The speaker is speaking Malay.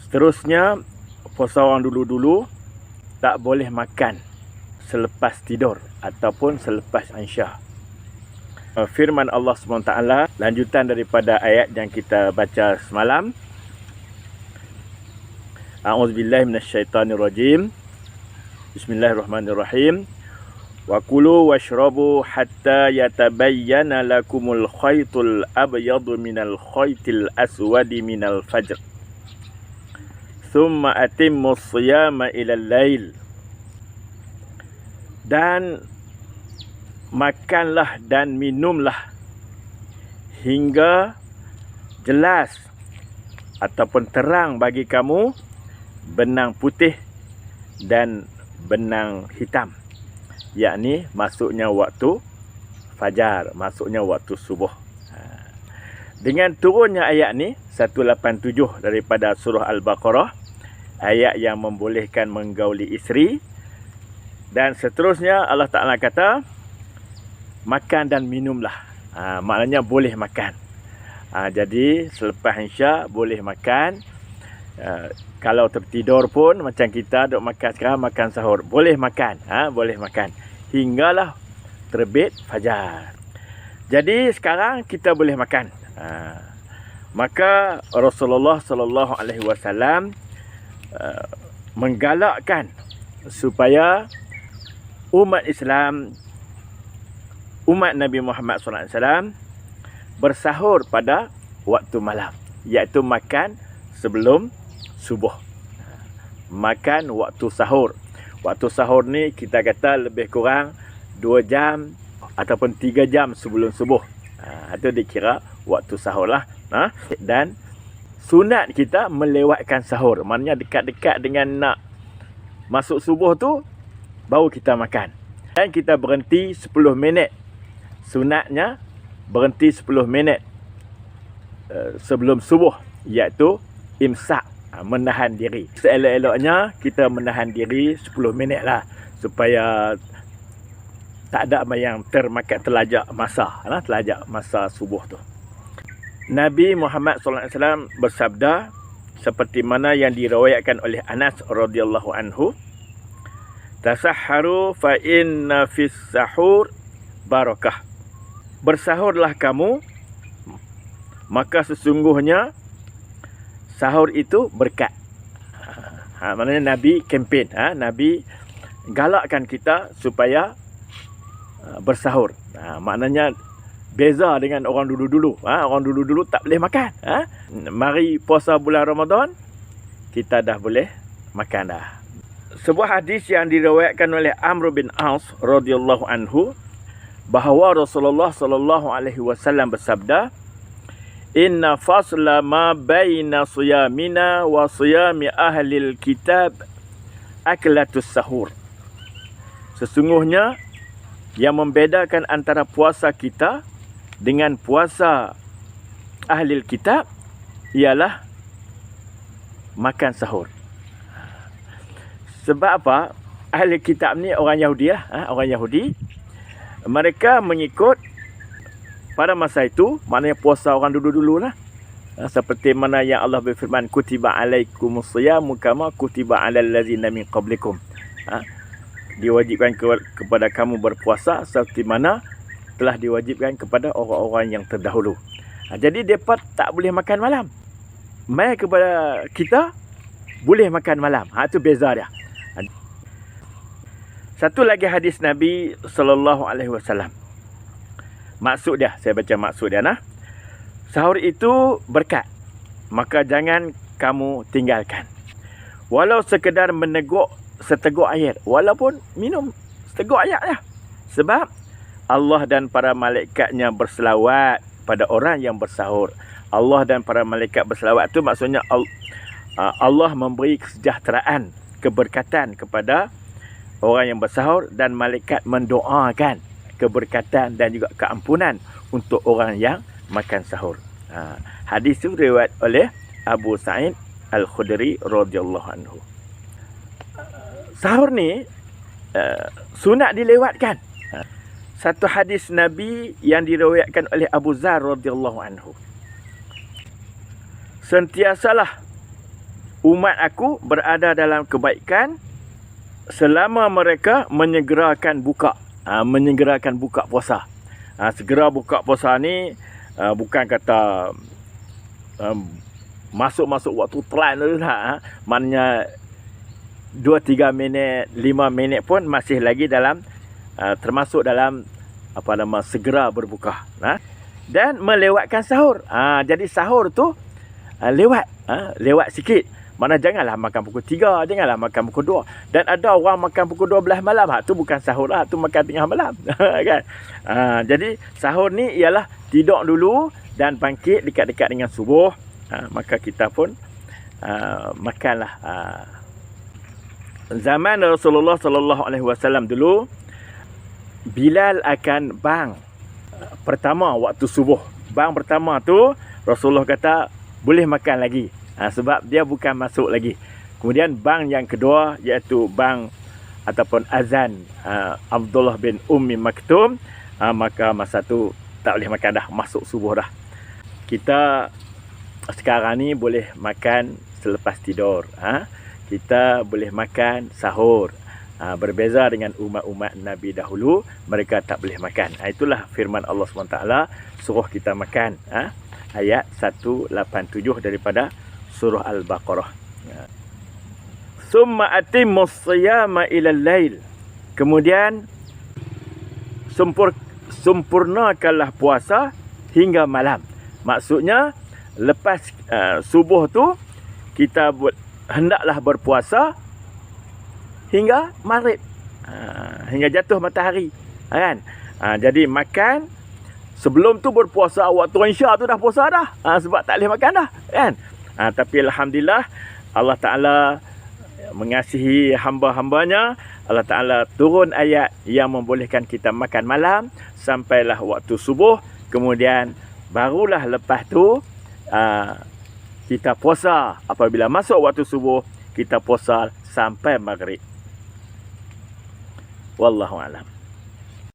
Seterusnya, puasa orang dulu-dulu tak boleh makan selepas tidur ataupun selepas Isya. Firman Allah SWT, lanjutan daripada ayat yang kita baca semalam. A'udzubillahi minasyaitanirrajim. Bismillahirrahmanirrahim. Wa kulu washrabu hatta yatabayyana lakumul khaytul abyadu minal khaytil aswadi minal fajr. Thumma atimmus siyama ilal lail. Dan makanlah dan minumlah hingga jelas ataupun terang bagi kamu benang putih dan benang hitam, yakni masuknya waktu fajar, masuknya waktu subuh. Dengan turunnya ayat ni 187 daripada surah Al-Baqarah, ayat yang membolehkan menggauli isteri, dan seterusnya Allah Ta'ala kata makan dan minumlah. Maknanya boleh makan. Jadi selepas Isya boleh makan. Kalau tertidur pun macam kita duk makan sekarang, makan sahur, boleh makan. Boleh makan hinggalah terbit fajar. Jadi sekarang kita boleh makan. Maka Rasulullah sallallahu alaihi wasallam menggalakkan supaya umat Islam, umat Nabi Muhammad SAW bersahur pada waktu malam, iaitu makan sebelum subuh. Makan waktu sahur. Waktu sahur ni kita kata lebih kurang 2 jam ataupun 3 jam sebelum subuh. Itu dikira waktu sahur lah. Dan sunat kita melewatkan sahur. Maknanya dekat-dekat dengan nak masuk subuh tu baru kita makan. Dan kita berhenti 10 minit. Sunatnya berhenti 10 minit sebelum subuh, iaitu imsak, menahan diri. Seelok-eloknya kita menahan diri 10 minit lah, supaya tak ada yang termakan telajak masa subuh tu. Nabi Muhammad SAW bersabda seperti mana yang diriwayatkan oleh Anas radhiyallahu anhu, tasahharu fa inna fis sahur barakah. Bersahurlah kamu, maka sesungguhnya sahur itu berkat. Maknanya Nabi kempen, Nabi galakkan kita supaya bersahur. Maknanya beza dengan orang dulu-dulu. Orang dulu-dulu tak boleh makan. Mari puasa bulan Ramadan, kita dah boleh makan dah. Sebuah hadis yang diriwayatkan oleh Amr bin Aus radhiyallahu anhu, bahawa Rasulullah sallallahu alaihi wasallam bersabda, inna fasla ma baina siyamina wa siyami ahlil kitab aklatus sahur. Sesungguhnya yang membedakan antara puasa kita dengan puasa ahlil kitab ialah makan sahur. Sebab apa? Ahli kitab ni orang Yahudi orang Yahudi. Mereka mengikut pada masa itu, maknanya puasa orang dulu-dulu lah. Seperti mana yang Allah berfirman, kutiba alaikumus siyamu kama kutiba alal ladzina min qablikum. Diwajibkan kepada kamu berpuasa seperti mana telah diwajibkan kepada orang-orang yang terdahulu. Jadi mereka tak boleh makan malam. Mai kepada kita boleh makan malam. Itu beza dia. Satu lagi hadis Nabi sallallahu alaihi wasallam. Maksud dia, saya baca maksud dia nah. Sahur itu berkat, maka jangan kamu tinggalkan. Walau sekedar meneguk seteguk air, walaupun minum seteguk air lah. Sebab Allah dan para malaikatnya berselawat pada orang yang bersahur. Allah dan para malaikat berselawat tu maksudnya Allah memberi kesejahteraan, keberkatan kepada orang yang bersahur, dan malaikat mendoakan keberkatan dan juga keampunan untuk orang yang makan sahur. Hadis itu riwayat oleh Abu Sa'id Al-Khudri radhiyallahu anhu. Sahur ni sunat dilewatkan. Satu hadis Nabi yang diriwayatkan oleh Abu Zar radhiyallahu anhu. Sentiasalah umat aku berada dalam kebaikan selama mereka menyegerakan buka. Menyegerakan buka puasa. Segera buka puasa ni bukan kata masuk waktu telan tu lah. Maknanya 2-3 minit, 5 minit pun masih lagi dalam termasuk dalam segera berbuka. Dan melewatkan sahur. Jadi sahur tu lewat sikit. Mana janganlah makan pukul 3, janganlah makan pukul 2. Dan ada orang makan pukul 12 malam. Tu bukan sahur lah, tu makan tengah malam. Kan? Jadi sahur ni ialah tidur dulu dan bangkit dekat-dekat dengan subuh. Maka kita pun makanlah. Zaman Rasulullah sallallahu alaihi wasallam dulu, Bilal akan bang pertama waktu subuh. Bang pertama tu Rasulullah kata boleh makan lagi. Sebab dia bukan masuk lagi. Kemudian bang yang kedua iaitu bang ataupun azan Abdullah bin Ummi Maktum, maka masa tu tak boleh makan dah, masuk subuh dah. Kita sekarang ni boleh makan selepas tidur. Kita boleh makan sahur. Berbeza dengan umat-umat Nabi dahulu, mereka tak boleh makan. Itulah firman Allah SWT suruh kita makan. Ayat 187 daripada surah Al-Baqarah. Summa atimmus siyama ilal lail. Kemudian sempurnakanlah puasa hingga malam. Maksudnya lepas subuh tu kita hendaklah berpuasa hingga maghrib. Hingga jatuh matahari. Kan? Jadi makan sebelum tu berpuasa, waktu Isya tu dah puasa dah. Sebab tak boleh makan dah. Kan? Tapi Alhamdulillah Allah Ta'ala mengasihi hamba-hambanya. Allah Ta'ala turun ayat yang membolehkan kita makan malam sampailah waktu subuh. Kemudian barulah lepas tu kita puasa. Apabila masuk waktu subuh, kita puasa sampai maghrib. Wallahu a'lam.